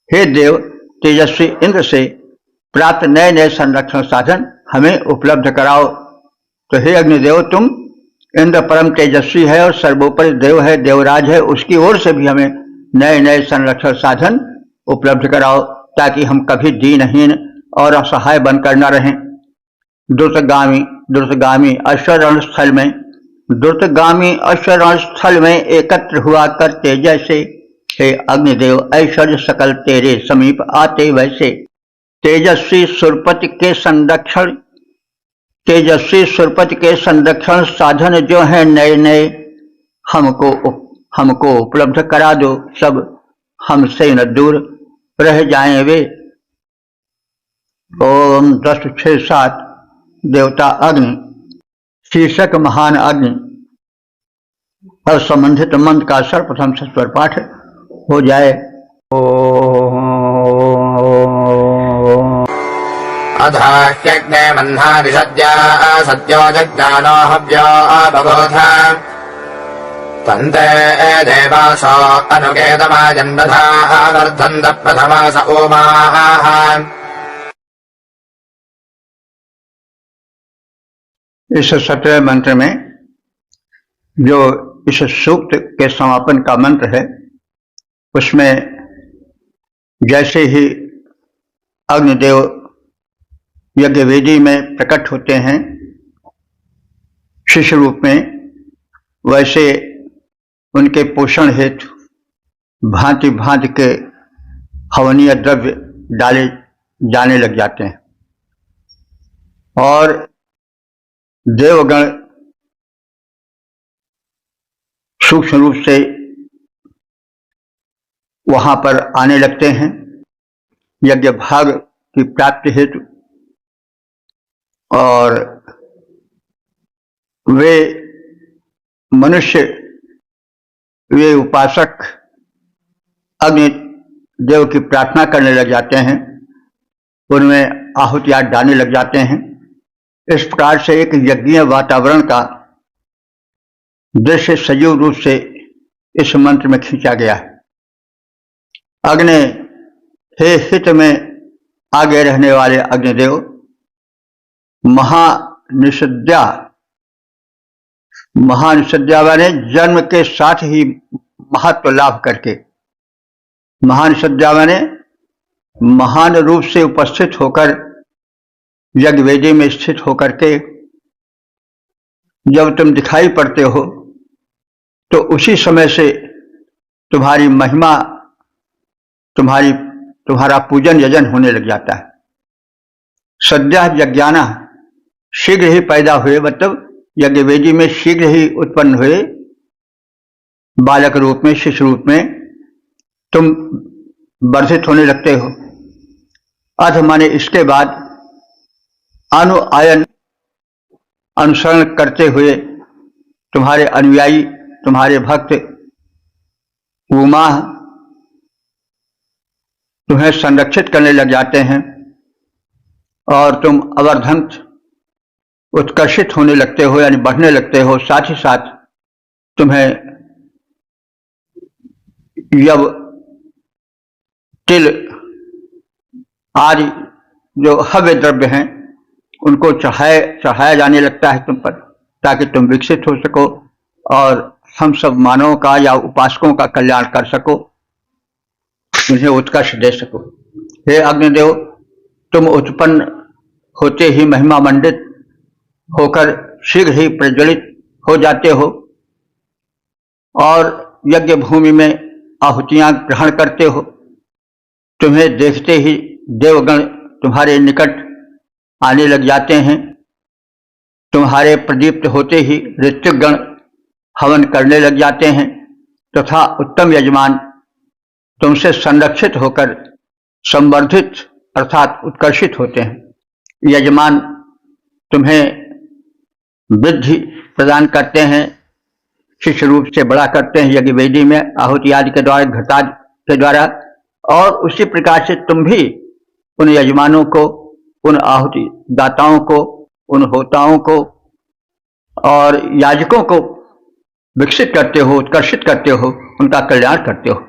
हे देव तेजस्वी इंद्र से प्राप्त नए नए संरक्षण साधन हमें उपलब्ध कराओ। तो हे अग्निदेव तुम इंद्र परम तेजस्वी है और सर्वोपरि देव है, देवराज है, उसकी ओर से भी हमें नए नए संरक्षण साधन उपलब्ध कराओ ताकि हम कभी दीनहीन और असहाय बनकर न रहें। द्रुतगामी अश्वरण स्थल में, द्रुतगामी अश्वरण स्थल में एकत्र हुआ करते जैसे हे अग्निदेव ऐश्वर्य सकल तेरे समीप आते वैसे तेजस्वी सुरपति के संरक्षण साधन जो है नए नए हमको उपलब्ध करा दो। सब हमसे न दूर रह जाएं वे। ओम 10, 6, 7 देवता अग्नि शीर्षक महान अग्नि और संबंधित मंत्र का सर्वप्रथम स्वर पाठ हो जाए। अधाह्यग्ने मह्नादिसद्या सद्यो जज्ञानो हव्यो बबोध तन्ते देवासो अनुकेतमाजन्मधाः वर्धन्त प्रथमास ओमाः। इस 17वें मंत्र में जो इस सूक्त के समापन का मंत्र है उसमें जैसे ही अग्निदेव यज्ञ वेदी में प्रकट होते हैं शिष्य रूप में, वैसे उनके पोषण हेतु भांति भांति के हवनीय द्रव्य डाले जाने लग जाते हैं और देवगण सूक्ष्म रूप से वहां पर आने लगते हैं यज्ञ भाग की प्राप्ति हेतु, और वे मनुष्य, वे उपासक अग्नि देव की प्रार्थना करने लग जाते हैं, उनमें आहुतियां डालने लग जाते हैं। इस प्रकार से एक यज्ञीय वातावरण का दृश्य सजीव रूप से इस मंत्र में खींचा गया है। अग्नि, हे हित में आगे रहने वाले अग्निदेव, महानिषद्या, महानिषद्या वाले जन्म के साथ ही महत्व लाभ करके, महानिषद्या वाले महान रूप से उपस्थित होकर यज्ञ वेदी में स्थित होकर के जब तुम दिखाई पड़ते हो तो उसी समय से तुम्हारी महिमा, तुम्हारा पूजन यजन होने लग जाता है। सद्या यज्ञाना, शीघ्र ही पैदा हुए, मतलब यज्ञ वेदी में शीघ्र ही उत्पन्न हुए, बालक रूप में, शिशु रूप में तुम वर्धित होने लगते हो। अथ माने इसके बाद, अनुआयन, अनुसरण करते हुए तुम्हारे अनुयायी, तुम्हारे भक्त उमा तुम्हें संरक्षित करने लग जाते हैं और तुम अवर्धंत उत्कर्षित होने लगते हो, यानी बढ़ने लगते हो। साथ ही साथ तुम्हें यव, तिल आदि जो हव्य द्रव्य हैं उनको चढ़ाया जाने लगता है तुम पर, ताकि तुम विकसित हो सको और हम सब मानवों का या उपासकों का कल्याण कर सको, उन्हें उत्कर्ष दे सको। हे अग्निदेव, तुम उत्पन्न होते ही महिमा मंडित होकर शीघ्र ही प्रज्वलित हो जाते हो और यज्ञ भूमि में आहुतियां ग्रहण करते हो। तुम्हें देखते ही देवगण तुम्हारे निकट आने लग जाते हैं। तुम्हारे प्रदीप्त होते ही ऋत्विकगण हवन करने लग जाते हैं तथा उत्तम यजमान तुमसे संरक्षित होकर संवर्धित अर्थात उत्कर्षित होते हैं। यजमान तुम्हें वृद्धि प्रदान करते हैं, शिष्य रूप से बड़ा करते हैं यज्ञ वेदी में आहुति आदि के द्वारा, घटादि के द्वारा, और उसी प्रकार से तुम भी उन यजमानों को, उन आहुति दाताओं को, उन होताओं को और याजकों को विकसित करते हो, उत्कर्षित करते हो, उनका कल्याण करते हो।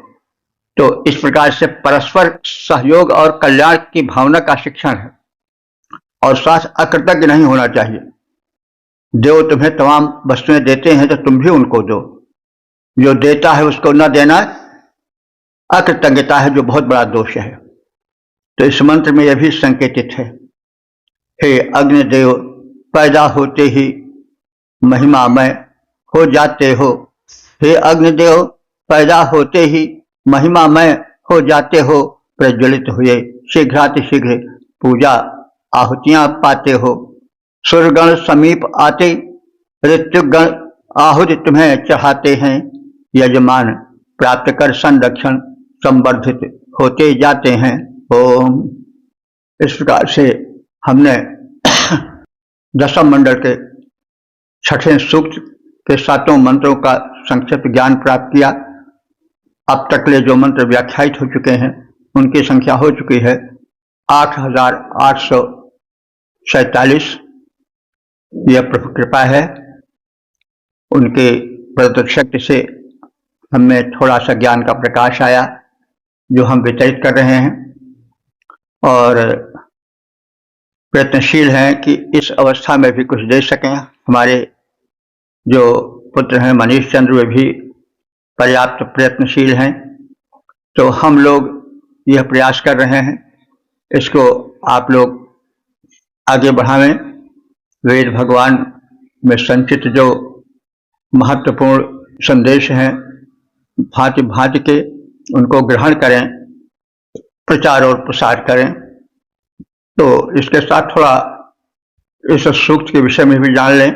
तो इस प्रकार से परस्पर सहयोग और कल्याण की भावना का शिक्षण है। और साथ अकृतज्ञ नहीं होना चाहिए। देव तुम्हें तमाम वस्तुएं देते हैं तो तुम भी उनको दो, जो देता है उसको न देना अकृतज्ञता है, जो बहुत बड़ा दोष है। तो इस मंत्र में यह भी संकेतित है। हे अग्निदेव, पैदा होते ही महिमामय हो जाते हो। हे अग्निदेव, पैदा होते ही महिमामय हो जाते हो, प्रज्वलित हुए शीघ्रातिशीघ्र पूजा आहुतियां पाते हो। सुरगण समीप आते ऋत्विकगण आहुति तुम्हें चढ़ाते हैं। यजमान प्राप्त कर संरक्षण संवर्धित होते जाते हैं। ओम। इस प्रकार से हमने दशम मंडल के छठे सूक्त के 7 मंत्रों का संक्षिप्त ज्ञान प्राप्त किया। अब तक ले जो मंत्र व्याख्यायित हो चुके हैं उनकी संख्या हो चुकी है 8847। यह प्रभु कृपा है, उनके प्रदत्त शक्ति से हमें थोड़ा सा ज्ञान का प्रकाश आया जो हम वितरित कर रहे हैं, और प्रयत्नशील हैं कि इस अवस्था में भी कुछ दे सकें। हमारे जो पुत्र हैं मनीष चंद्र, वे भी पर्याप्त प्रयत्नशील हैं। तो हम लोग यह प्रयास कर रहे हैं, इसको आप लोग आगे बढ़ावें। वेद भगवान में संचित जो महत्वपूर्ण संदेश हैं भांति भांति के, उनको ग्रहण करें, प्रचार और प्रसार करें। तो इसके साथ थोड़ा इस सूक्त के विषय में भी जान लें।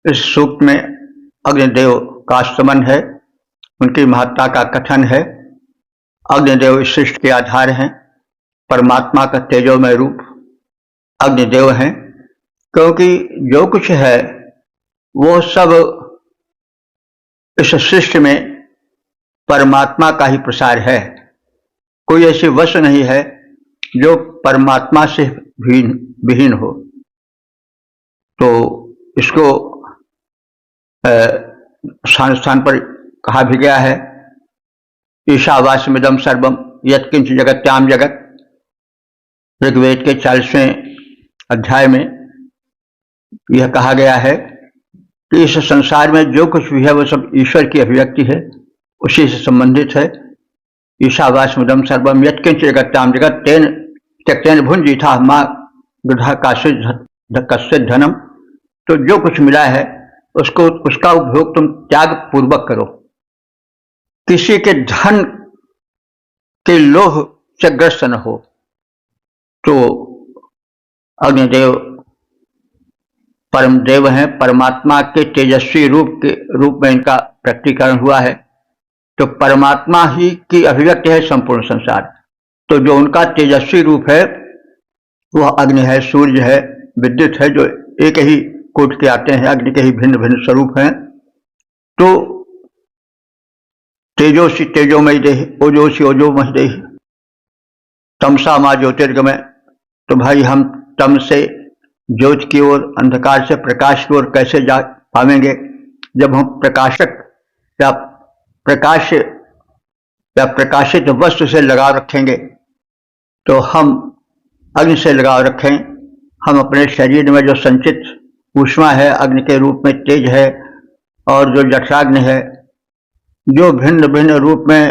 इस सूक्त में अग्निदेव का स्तमन है, उनकी महत्ता का कथन है। अग्निदेव इस सृष्टि के आधार हैं, परमात्मा का तेजोमय रूप अग्निदेव हैं, क्योंकि जो कुछ है वो सब इस सृष्टि में परमात्मा का ही प्रसार है। कोई ऐसी वस्तु नहीं है जो परमात्मा से विहीन हो। तो इसको स्थान स्थान पर कहा भी गया है, ईशावास्यमिदं सर्वम यत्किंच जगत्याम जगत। ऋग्वेद के 40वें अध्याय में यह कहा गया है कि इस संसार में जो कुछ भी है वो सब ईश्वर की अभिव्यक्ति है, उसी से संबंधित है। ईशावास्यमिदं सर्वम यत्किंच जगत्याम जगत तेन त्यक्तेन भुंजीथा मां गृधा कश्चित् धनम। तो जो कुछ मिला है उसका उपभोग तुम त्याग पूर्वक करो, किसी के धन के लोभ से ग्रस्त न हो। तो अग्निदेव परम देव हैं, परमात्मा के तेजस्वी रूप में इनका प्रकटीकरण हुआ है। तो परमात्मा ही की अभिव्यक्ति है संपूर्ण संसार। तो जो उनका तेजस्वी रूप है वह अग्नि है, सूर्य है, विद्युत है, जो एक ही कोट के आते हैं, अग्नि के ही भिन्न भिन्न स्वरूप हैं। तो तेजोसी तेजोमय देहि, ओजोसी ओजोमय देहि, तमसा मां ज्योतिर्गमय। तो भाई हम तम से ज्योति की ओर, अंधकार से प्रकाश की ओर कैसे जा पावेंगे जब हम प्रकाशक या प्रकाश या प्रकाशित वस्तु से लगाव रखेंगे। तो हम अग्नि से लगाव रखें। हम अपने शरीर में जो संचित ऊष्मा है, अग्नि के रूप में तेज है, और जो जठराग्नि है, जो भिन्न भिन्न रूप में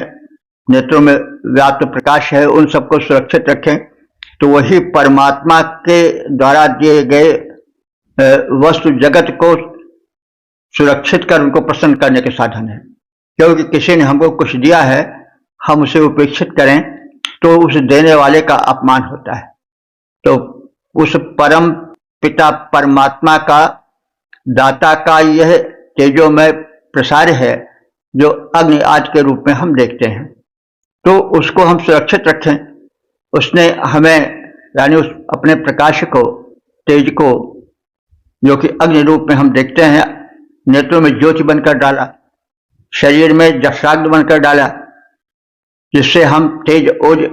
नेत्रों में व्याप्त प्रकाश है, उन सबको सुरक्षित रखें। तो वही परमात्मा के द्वारा दिए गए वस्तु जगत को सुरक्षित कर उनको प्रसन्न करने के साधन है। क्योंकि किसी ने हमको कुछ दिया है, हम उसे उपेक्षित करें तो उस देने वाले का अपमान होता है। तो उस परम पिता परमात्मा का, दाता का यह तेजोमय प्रसार है जो अग्नि आदि के रूप में हम देखते हैं। तो उसको हम सुरक्षित रखें। उसने हमें यानी उस अपने प्रकाश को, तेज को, जो कि अग्नि रूप में हम देखते हैं, नेत्रों में ज्योति बनकर डाला, शरीर में जठराग्नि बनकर डाला, जिससे हम तेज ओज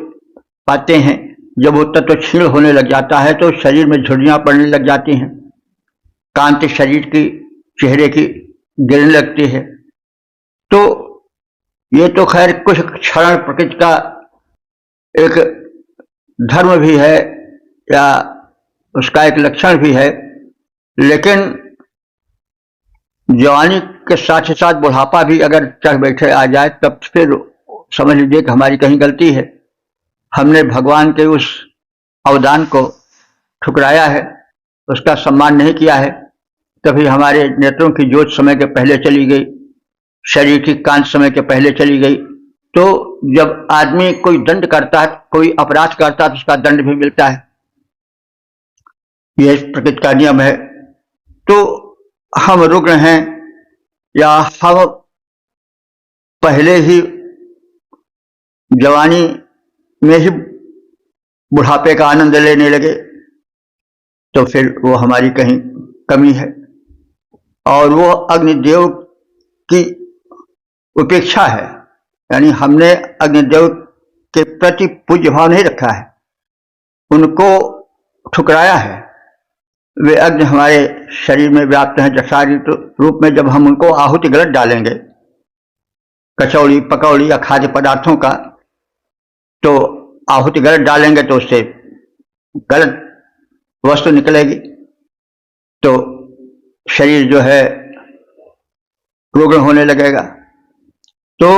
पाते हैं। जब वो तत्व क्षीण होने लग जाता है तो शरीर में झुर्रियां पड़ने लग जाती हैं, कांति शरीर की, चेहरे की गिरने लगती है। तो ये तो खैर कुछ क्षण प्रकृति का एक धर्म भी है या उसका एक लक्षण भी है, लेकिन जवानी के साथ ही साथ बुढ़ापा भी अगर चढ़ बैठे आ जाए तब फिर समझ लीजिए कि हमारी कहीं गलती है। हमने भगवान के उस अवदान को ठुकराया है, उसका सम्मान नहीं किया है। तभी हमारे नेत्रों की ज्योति समय के पहले चली गई, शरीर की कांति समय के पहले चली गई। तो जब आदमी कोई दंड करता है, कोई अपराध करता है, तो उसका दंड भी मिलता है। यह प्रकृति का नियम है। तो हम रुग्ण हैं या हम पहले ही जवानी में ही बुढ़ापे का आनंद लेने लगे तो फिर वो हमारी कहीं कमी है। और वो अग्निदेव की उपेक्षा है, यानी हमने अग्निदेव के प्रति पूज्य भाव नहीं रखा है, उनको ठुकराया है। वे अग्नि हमारे शरीर में व्याप्त हैं जठराग्नि रूप में। जब हम उनको आहुति गलत डालेंगे, कचौड़ी पकौड़ी या खाद्य पदार्थों का, तो आहुति गलत डालेंगे तो उससे गलत वस्तु निकलेगी, तो शरीर जो है रुग्ण होने लगेगा। तो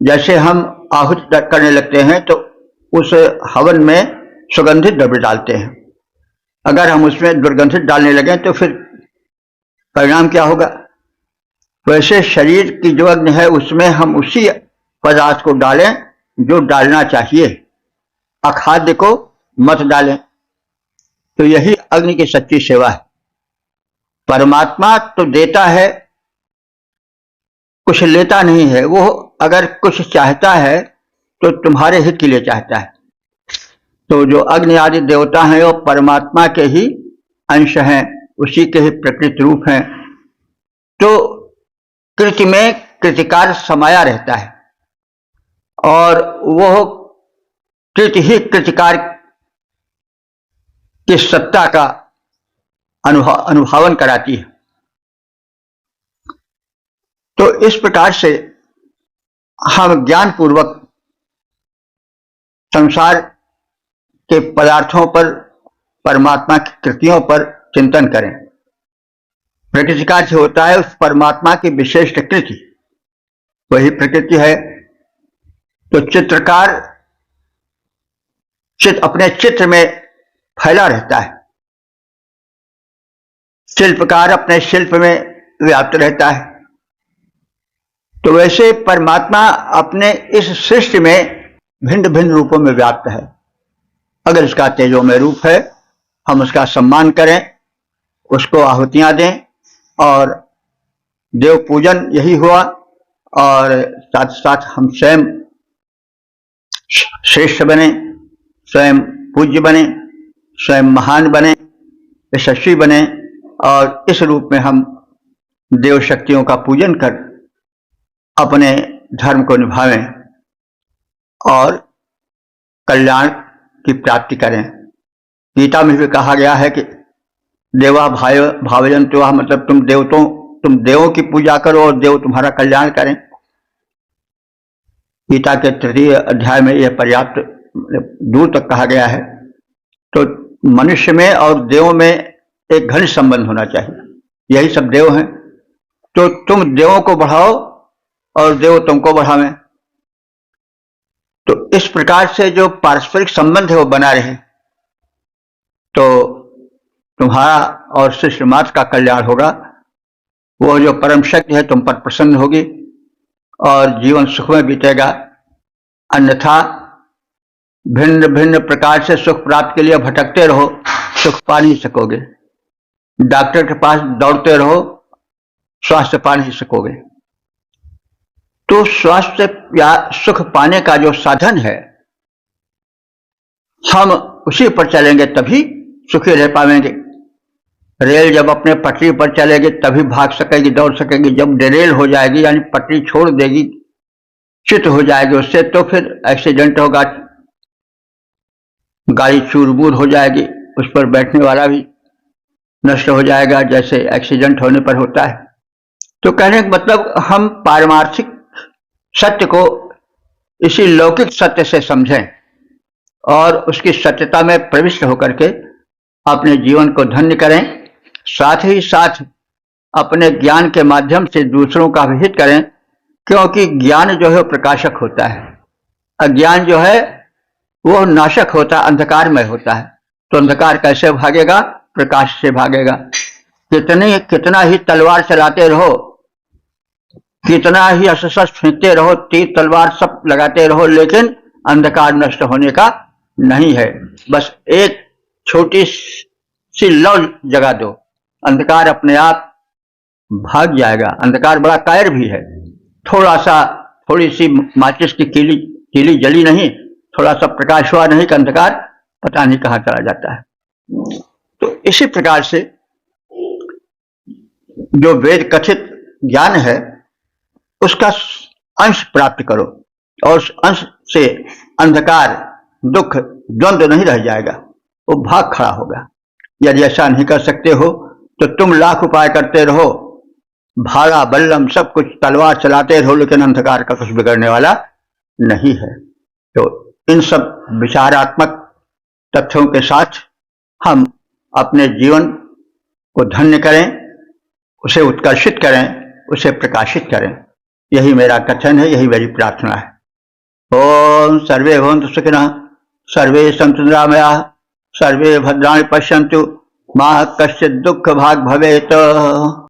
जैसे हम आहुति करने लगते हैं तो उस हवन में सुगंधित द्रव्य डालते हैं। अगर हम उसमें दुर्गंधित डालने लगे तो फिर परिणाम क्या होगा? वैसे शरीर की जो अग्नि है उसमें हम उसी पदार्थ को डालें जो डालना चाहिए, अखाद्य को मत डालें। तो यही अग्नि की सच्ची सेवा है। परमात्मा तो देता है, कुछ लेता नहीं है। वो अगर कुछ चाहता है तो तुम्हारे हित के लिए चाहता है। तो जो अग्नि आदि देवता हैं वो परमात्मा के ही अंश हैं, उसी के ही प्रकृति रूप हैं। तो कृति में कृतिकार समाया रहता है और वह कृति ही कृतिकार की सत्ता का अनुभावन कराती है। तो इस प्रकार से हम ज्ञान पूर्वक संसार के पदार्थों पर, परमात्मा की कृतियों पर चिंतन करें। प्रकृतिकार से होता है उस परमात्मा की विशिष्ट कृति, वही प्रकृति है। तो चित्रकार अपने चित्र में फैला रहता है, शिल्पकार अपने शिल्प में व्याप्त रहता है। तो वैसे परमात्मा अपने इस सृष्टि में भिन्न भिन्न रूपों में व्याप्त है। अगर इसका तेजोमय रूप है, हम उसका सम्मान करें, उसको आहुतियां दें और देव पूजन यही हुआ। और साथ साथ हम स्वयं श्रेष्ठ बने, स्वयं पूज्य बने, स्वयं महान बने, यशस्वी बने और इस रूप में हम देव शक्तियों का पूजन कर अपने धर्म को निभावें और कल्याण की प्राप्ति करें। गीता में भी कहा गया है कि देवा भावयन्तु, मतलब तुम देवों की पूजा करो और देव तुम्हारा कल्याण करें। गीता के 3 अध्याय में यह पर्याप्त दूर तक कहा गया है। तो मनुष्य में और देवों में एक घनिष्ठ संबंध होना चाहिए। यही सब देव हैं। तो तुम देवों को बढ़ाओ और देव तुमको बढ़ावें। तो इस प्रकार से जो पारस्परिक संबंध है वो बना रहे, तो तुम्हारा और सृष्टि मात्र का कल्याण होगा। वो जो परम शक्ति है तुम पर प्रसन्न होगी और जीवन सुख में बीतेगा। अन्यथा भिन्न भिन्न प्रकार से सुख प्राप्त के लिए भटकते रहो, सुख पा नहीं सकोगे। डॉक्टर के पास दौड़ते रहो, स्वास्थ्य पा नहीं सकोगे। तो स्वास्थ्य या सुख पाने का जो साधन है, हम उसी पर चलेंगे तभी सुखी रह पाएंगे। रेल जब अपने पटरी पर चलेगी तभी भाग सकेगी, दौड़ सकेगी। जब डेरेल हो जाएगी यानी पटरी छोड़ देगी, च्युत हो जाएगी उससे, तो फिर एक्सीडेंट होगा, गाड़ी चूर-बूर हो जाएगी, उस पर बैठने वाला भी नष्ट हो जाएगा, जैसे एक्सीडेंट होने पर होता है। तो कहने का मतलब हम पारमार्थिक सत्य को इसी लौकिक सत्य से समझें और उसकी सत्यता में प्रविष्ट होकर के अपने जीवन को धन्य करें। साथ ही साथ अपने ज्ञान के माध्यम से दूसरों का भी हित करें, क्योंकि ज्ञान जो है प्रकाशक होता है, अज्ञान जो है वो नाशक होता है, अंधकारमय होता है। तो अंधकार कैसे भागेगा? प्रकाश से भागेगा। कितना ही तलवार चलाते रहो, कितना ही अस्त्र फेंकते रहो, तीर तलवार सब लगाते रहो, लेकिन अंधकार नष्ट होने का नहीं है। बस एक छोटी सी लौ जगा दो, अंधकार अपने आप भाग जाएगा। अंधकार बड़ा कायर भी है। थोड़ी सी माचिस की कीली जली नहीं, थोड़ा सा प्रकाश हुआ नहीं कि अंधकार पता नहीं कहां चला जाता है। तो इसी प्रकार से जो वेद कथित ज्ञान है उसका अंश प्राप्त करो और उस अंश से अंधकार, दुख, द्वंद्व नहीं रह जाएगा, वो भाग खड़ा होगा। यदि ऐसा नहीं कर सकते हो तो तुम लाख उपाय करते रहो, भाला बल्लम सब कुछ तलवार चलाते रहो, लेकिन अंधकार का कुछ बिगड़ने वाला नहीं है। तो इन सब विचारात्मक तथ्यों के साथ हम अपने जीवन को धन्य करें, उसे उत्कर्षित करें, उसे प्रकाशित करें। यही मेरा कथन है, यही मेरी प्रार्थना है। ओम सर्वे भवन्तु सुखिनः, सर्वे सन्तु निरामयाः, सर्वे भद्राणि पश्यन्तु, मा कश्चित् दुःख भाग् भवेत्।